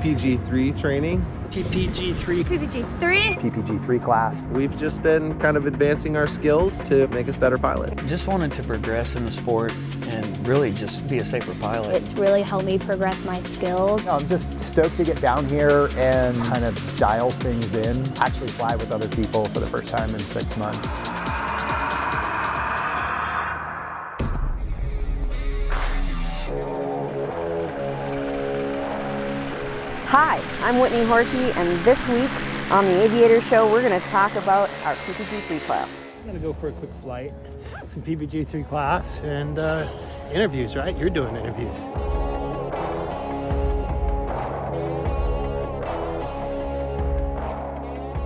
PPG-3 training. PPG-3. PPG-3. PPG-3 class. We've just been kind of advancing our skills to make us better pilots. Just wanted to progress in the sport and really just be a safer pilot. It's really helped me progress my skills. I'm just stoked to get down here and kind of dial things in, actually fly with other people for the first time in 6 months. Hi, I'm Whitney Horkey, and this week on the Aviator Show, we're going to talk about our PPG-3 class. I'm going to go for a quick flight, some PPG-3 class, and interviews, right? You're doing interviews.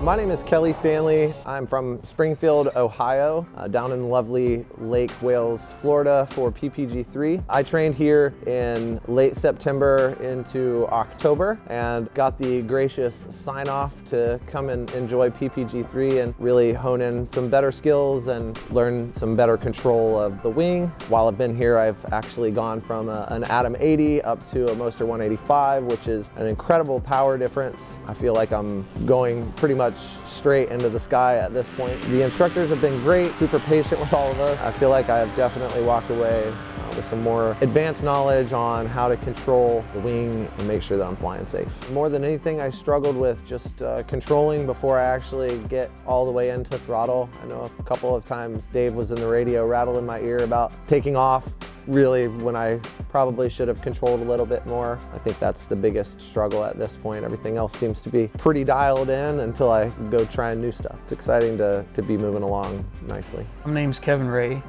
My name is Kelly Stanley. I'm from Springfield, Ohio, down in lovely Lake Wales, Florida for PPG-3. I trained here in late September into October and got the gracious sign off to come and enjoy PPG-3 and really hone in some better skills and learn some better control of the wing. While I've been here, I've actually gone from an Atom 80 up to a Moster 185, which is an incredible power difference. I feel like I'm going pretty much straight into the sky at this point. The instructors have been great, super patient with all of us. I feel like I have definitely walked away with some more advanced knowledge on how to control the wing and make sure that I'm flying safe. More than anything, I struggled with just controlling before I actually get all the way into throttle. I know a couple of times Dave was in the radio rattling my ear about taking off, really, when I probably should have controlled a little bit more. I think that's the biggest struggle at this point. Everything else seems to be pretty dialed in until I go trying new stuff. It's exciting to be moving along nicely. My name's Kevin Ray.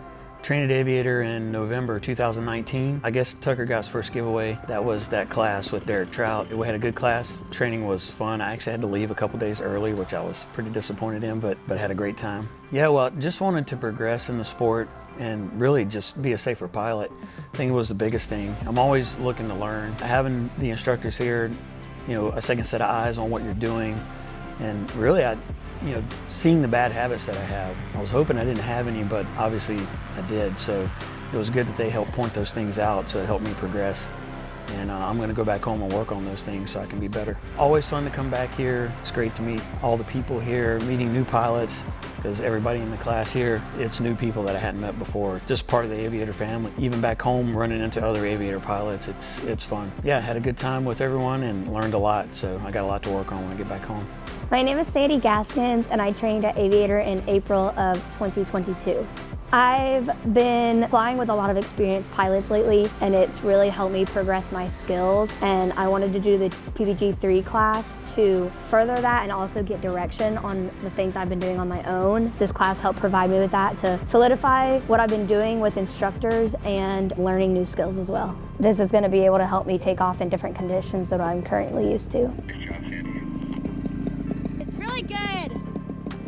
Trained at Aviator in November 2019. I guess Tucker got his first giveaway. That was that class with Derek Trout. We had a good class. Training was fun. I actually had to leave a couple days early, which I was pretty disappointed in, but had a great time. Yeah, well, just wanted to progress in the sport and really just be a safer pilot. I think it was the biggest thing. I'm always looking to learn. Having the instructors here, a second set of eyes on what you're doing, and really seeing the bad habits that I have. I was hoping I didn't have any, but obviously I did. So it was good that they helped point those things out, so it helped me progress. And I'm going to go back home and work on those things so I can be better. Always fun to come back here. It's great to meet all the people here, meeting new pilots, because everybody in the class here, it's new people that I hadn't met before. Just part of the Aviator family. Even back home, running into other Aviator pilots, it's fun. Yeah, I had a good time with everyone and learned a lot, so I got a lot to work on when I get back home. My name is Sadie Gaskins, and I trained at Aviator in April of 2022. I've been flying with a lot of experienced pilots lately, and it's really helped me progress my skills, and I wanted to do the PPG-3 class to further that and also get direction on the things I've been doing on my own. This class helped provide me with that to solidify what I've been doing with instructors and learning new skills as well. This is going to be able to help me take off in different conditions that I'm currently used to. It's really good.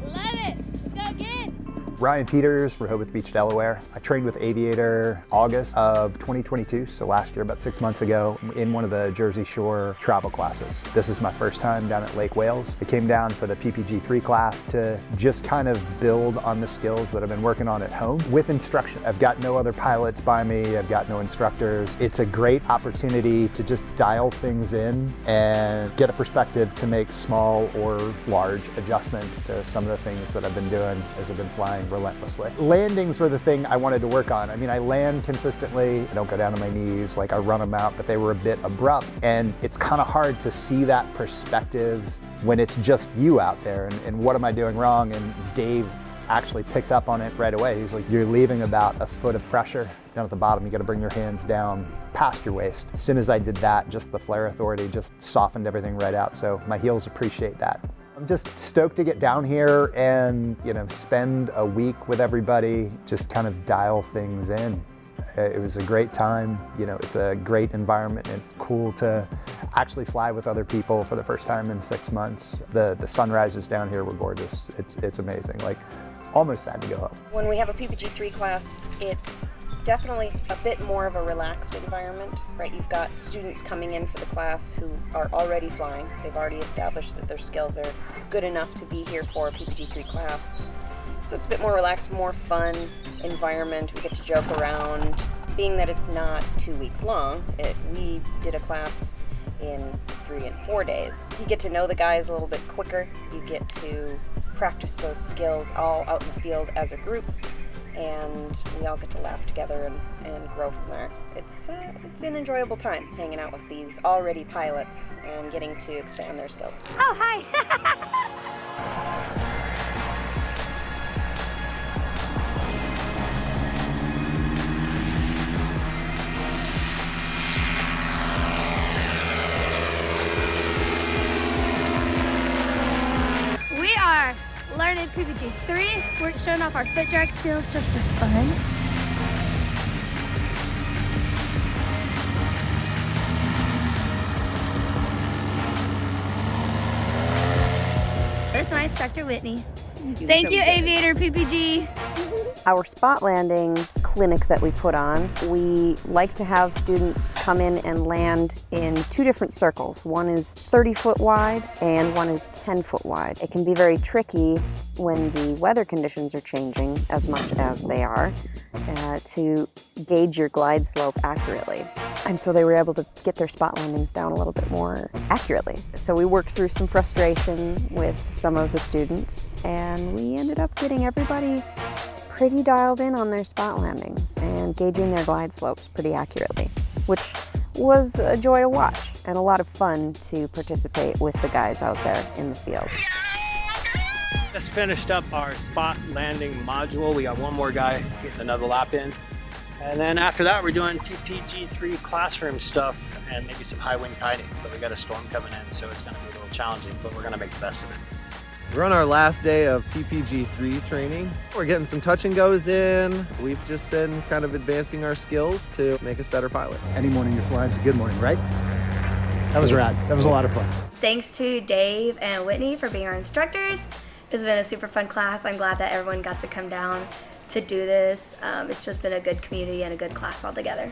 Love it. Let's go again. Ryan Peters, Rehoboth Beach, Delaware. I trained with Aviator August of 2022, so last year, about 6 months ago, in one of the Jersey Shore travel classes. This is my first time down at Lake Wales. I came down for the PPG-3 class to just kind of build on the skills that I've been working on at home with instruction. I've got no other pilots by me, I've got no instructors. It's a great opportunity to just dial things in and get a perspective to make small or large adjustments to some of the things that I've been doing as I've been flying relentlessly. Landings were the thing I wanted to work on. I mean, I land consistently, I don't go down to my knees, like I run them out, but they were a bit abrupt. And it's kind of hard to see that perspective when it's just you out there and what am I doing wrong? And Dave actually picked up on it right away. He's like, you're leaving about a foot of pressure down at the bottom. You got to bring your hands down past your waist. As soon as I did that, just the flare authority just softened everything right out. So my heels appreciate that. I'm just stoked to get down here and, spend a week with everybody, just kind of dial things in. It was a great time. It's a great environment. It's cool to actually fly with other people for the first time in 6 months. The sunrises down here were gorgeous. It's amazing. Like, almost sad to go home. When we have a PPG-3 class, it's definitely a bit more of a relaxed environment, right? You've got students coming in for the class who are already flying. They've already established that their skills are good enough to be here for a PPG-3 class. So it's a bit more relaxed, more fun environment. We get to joke around. Being that it's not 2 weeks long, we did a class in 3 and 4 days. You get to know the guys a little bit quicker. You get to practice those skills all out in the field as a group, and we all get to laugh together and grow from there. It's an enjoyable time hanging out with these already pilots and getting to expand their skills. Oh, hi. We are learning PPG 3. We're showing off our foot drag skills just for fun. This is my instructor, Whitney. Thank you, Aviator PPG. Our spot landing clinic that we put on, we like to have students come in and land in 2 different circles. One is 30-foot wide and one is 10-foot wide. It can be very tricky when the weather conditions are changing as much as they are to gauge your glide slope accurately. And so they were able to get their spot landings down a little bit more accurately. So we worked through some frustration with some of the students, and we ended up getting everybody pretty dialed in on their spot landings and gauging their glide slopes pretty accurately, which was a joy to watch and a lot of fun to participate with the guys out there in the field. Just finished up our spot landing module. We got one more guy getting another lap in. And then after that, we're doing PPG 3 classroom stuff and maybe some high wind kiting. But we got a storm coming in, so it's gonna be a little challenging, but we're gonna make the best of it. We're on our last day of PPG 3 training. We're getting some touch and goes in. We've just been kind of advancing our skills to make us better pilots. Any morning you're flying is a good morning, right? That was rad. That was a lot of fun. Thanks to Dave and Whitney for being our instructors. It's been a super fun class. I'm glad that everyone got to come down to do this. It's just been a good community and a good class altogether.